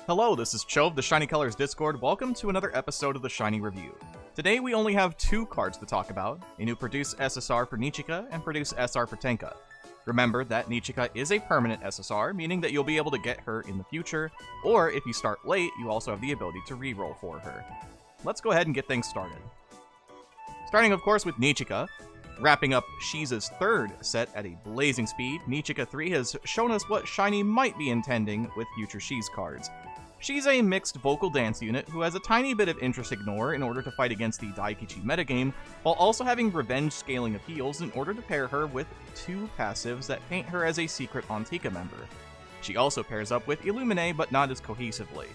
Hello, this is Cho of the Shiny Colors Discord. Welcome to another episode of the Shiny Review. Today we only have two cards to talk about, a new Produce SSR for Nichika and Produce SR for Tanka. Remember that Nichika is a permanent SSR, meaning that you'll be able to get her in the future, or if you start late, you also have the ability to reroll for her. Let's go ahead and get things started. Starting of course with Nichika. Wrapping up Shiza's third set at a blazing speed, Nichika 3 has shown us what Shiny might be intending with future Shiz cards. She's a mixed vocal dance unit who has a tiny bit of interest ignore in order to fight against the Daikichi metagame, while also having revenge scaling appeals in order to pair her with two passives that paint her as a secret Antika member. She also pairs up with Illumine, but not as cohesively.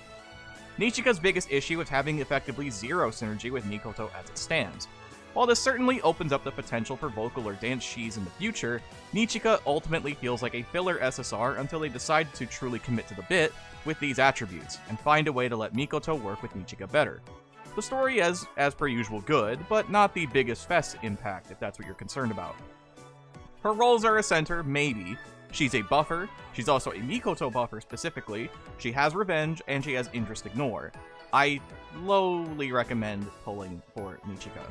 Nichika's biggest issue is having effectively zero synergy with Mikoto as it stands. While this certainly opens up the potential for vocal or dance Shiz in the future, Nichika ultimately feels like a filler SSR until they decide to truly commit to the bit with these attributes, and find a way to let Mikoto work with Nichika better. The story is, as per usual, good, but not the biggest fest impact if that's what you're concerned about. Her roles are a center, maybe. She's a buffer, she's also a Mikoto buffer specifically, she has revenge, and she has interest ignore. I lowly recommend pulling for Nichika.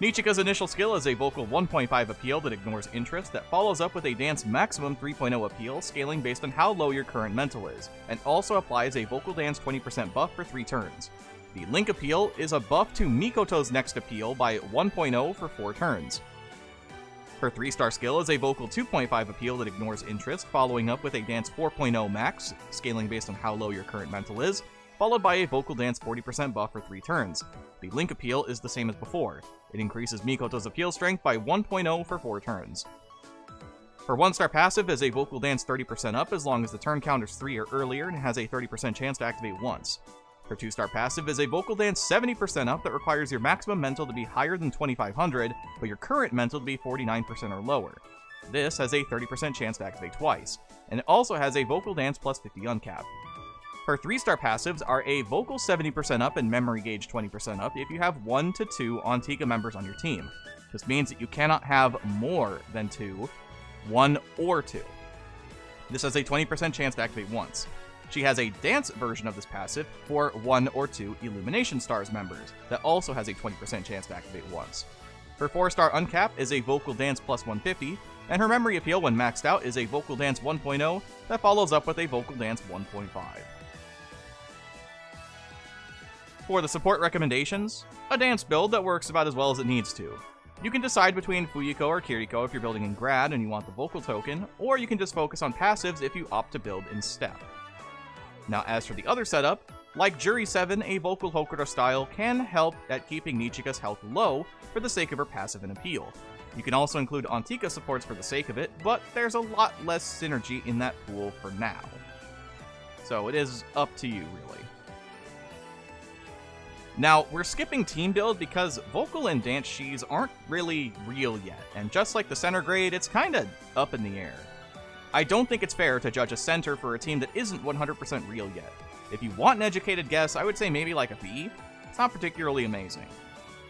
Nichika's initial skill is a vocal 1.5 appeal that ignores interest that follows up with a dance maximum 3.0 appeal, scaling based on how low your current mental is, and also applies a vocal dance 20% buff for 3 turns. The link appeal is a buff to Mikoto's next appeal by 1.0 for 4 turns. Her 3-star skill is a vocal 2.5 appeal that ignores interest, following up with a dance 4.0 max, scaling based on how low your current mental is, followed by a vocal dance 40% buff for 3 turns. The link appeal is the same as before. It increases Mikoto's appeal strength by 1.0 for 4 turns. Her 1-star passive is a vocal dance 30% up as long as the turn count is 3 or earlier and has a 30% chance to activate once. Her 2-star passive is a vocal dance 70% up that requires your maximum mental to be higher than 2500, but your current mental to be 49% or lower. This has a 30% chance to activate twice, and it also has a vocal dance plus 50 uncap. Her 3-star passives are a vocal 70% up and memory gauge 20% up if you have 1 to 2 Antika members on your team. This means that you cannot have more than 2, 1 or 2. This has a 20% chance to activate once. She has a dance version of this passive for 1 or 2 Illumination Stars members that also has a 20% chance to activate once. Her 4-star uncap is a vocal dance plus 150, and her memory appeal when maxed out is a vocal dance 1.0 that follows up with a vocal dance 1.5. For the support recommendations, a dance build that works about as well as it needs to. You can decide between Fuyuko or Kiriko if you're building in Grad and you want the vocal token, or you can just focus on passives if you opt to build in Step. Now as for the other setup, like Jury 7, a vocal Hokuto style can help at keeping Nichika's health low for the sake of her passive and appeal. You can also include Antika supports for the sake of it, but there's a lot less synergy in that pool for now. So it is up to you, really. Now, we're skipping team build because vocal and dance Shiz aren't really real yet, and just like the center grade, it's kinda up in the air. I don't think it's fair to judge a center for a team that isn't 100% real yet. If you want an educated guess, I would say maybe like a B. It's not particularly amazing.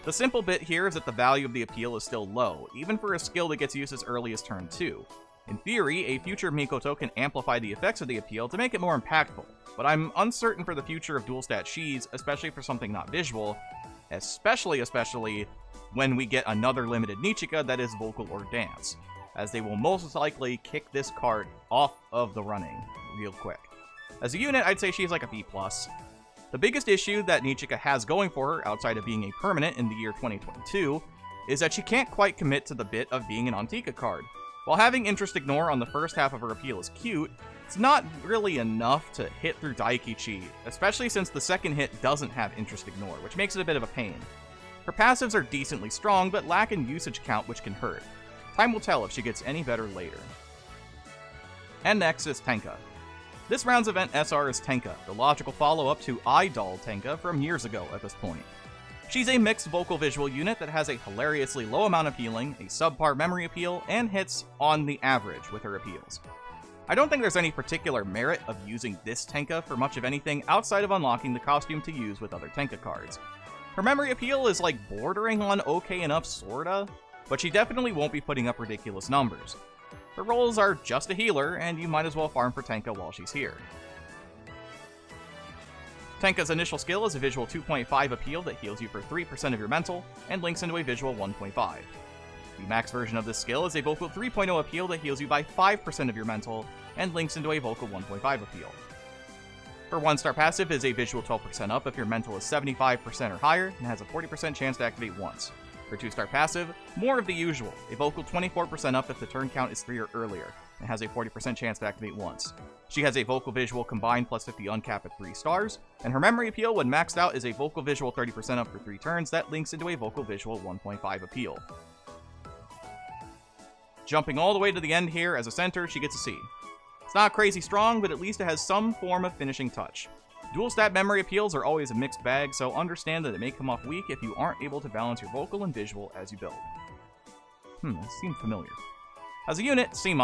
The simple bit here is that the value of the appeal is still low, even for a skill that gets used as early as turn 2. In theory, a future Mikoto can amplify the effects of the appeal to make it more impactful, but I'm uncertain for the future of dual stat Shiz, especially for something not visual, especially when we get another limited Nichika that is vocal or dance, as they will most likely kick this card off of the running real quick. As a unit, I'd say she's like a B+. The biggest issue that Nichika has going for her, outside of being a permanent in the year 2022, is that she can't quite commit to the bit of being an Antika card. While having interest ignore on the first half of her appeal is cute, it's not really enough to hit through Daikichi, especially since the second hit doesn't have interest ignore, which makes it a bit of a pain. Her passives are decently strong, but lack in usage count, which can hurt. Time will tell if she gets any better later. And next is Tanka. This round's event SR is Tanka, the logical follow-up to Idol Tanka from years ago at this point. She's a mixed vocal visual unit that has a hilariously low amount of healing, a subpar memory appeal, and hits on the average with her appeals. I don't think there's any particular merit of using this Tanka for much of anything outside of unlocking the costume to use with other Tanka cards. Her memory appeal is like bordering on okay enough sorta, but she definitely won't be putting up ridiculous numbers. Her roles are just a healer, and you might as well farm for Tanka while she's here. Tanka's initial skill is a visual 2.5 appeal that heals you for 3% of your mental, and links into a visual 1.5. The max version of this skill is a vocal 3.0 appeal that heals you by 5% of your mental, and links into a vocal 1.5 appeal. Her 1-star passive is a visual 12% up if your mental is 75% or higher, and has a 40% chance to activate once. Her 2-star passive, more of the usual, a vocal 24% up if the turn count is 3 or earlier, and has a 40% chance to activate once. She has a vocal visual combined plus 50 uncap at 3 stars, and her memory appeal when maxed out is a vocal visual 30% up for 3 turns that links into a vocal visual 1.5 appeal. Jumping all the way to the end here, as a center, she gets a C. It's not crazy strong, but at least it has some form of finishing touch. Dual stat memory appeals are always a mixed bag, so understand that it may come off weak if you aren't able to balance your vocal and visual as you build. That seemed familiar. As a unit, C-.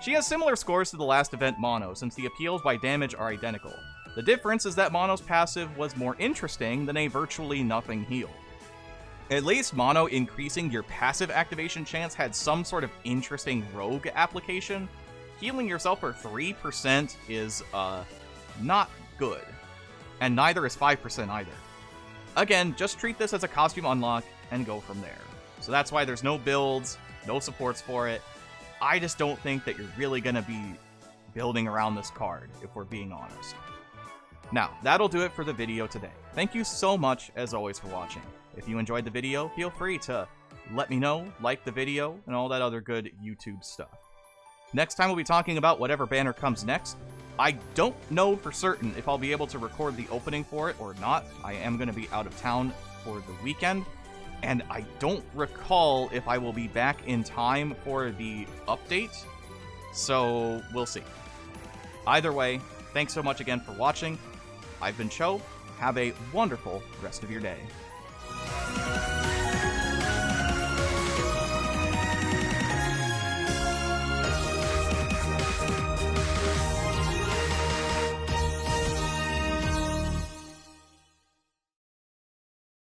She has similar scores to the last event Mono, since the appeals by damage are identical. The difference is that Mono's passive was more interesting than a virtually nothing heal. At least Mono increasing your passive activation chance had some sort of interesting rogue application. Healing yourself for 3% is, not good. And neither is 5% either. Again, just treat this as a costume unlock and go from there. So that's why there's no builds, no supports for it. I just don't think that you're really going to be building around this card, if we're being honest. Now, that'll do it for the video today. Thank you so much, as always, for watching. If you enjoyed the video, feel free to let me know, like the video, and all that other good YouTube stuff. Next time we'll be talking about whatever banner comes next. I don't know for certain if I'll be able to record the opening for it or not. I am going to be out of town for the weekend, and I don't recall if I will be back in time for the update, so we'll see. Either way, thanks so much again for watching. I've been Cho. Have a wonderful rest of your day.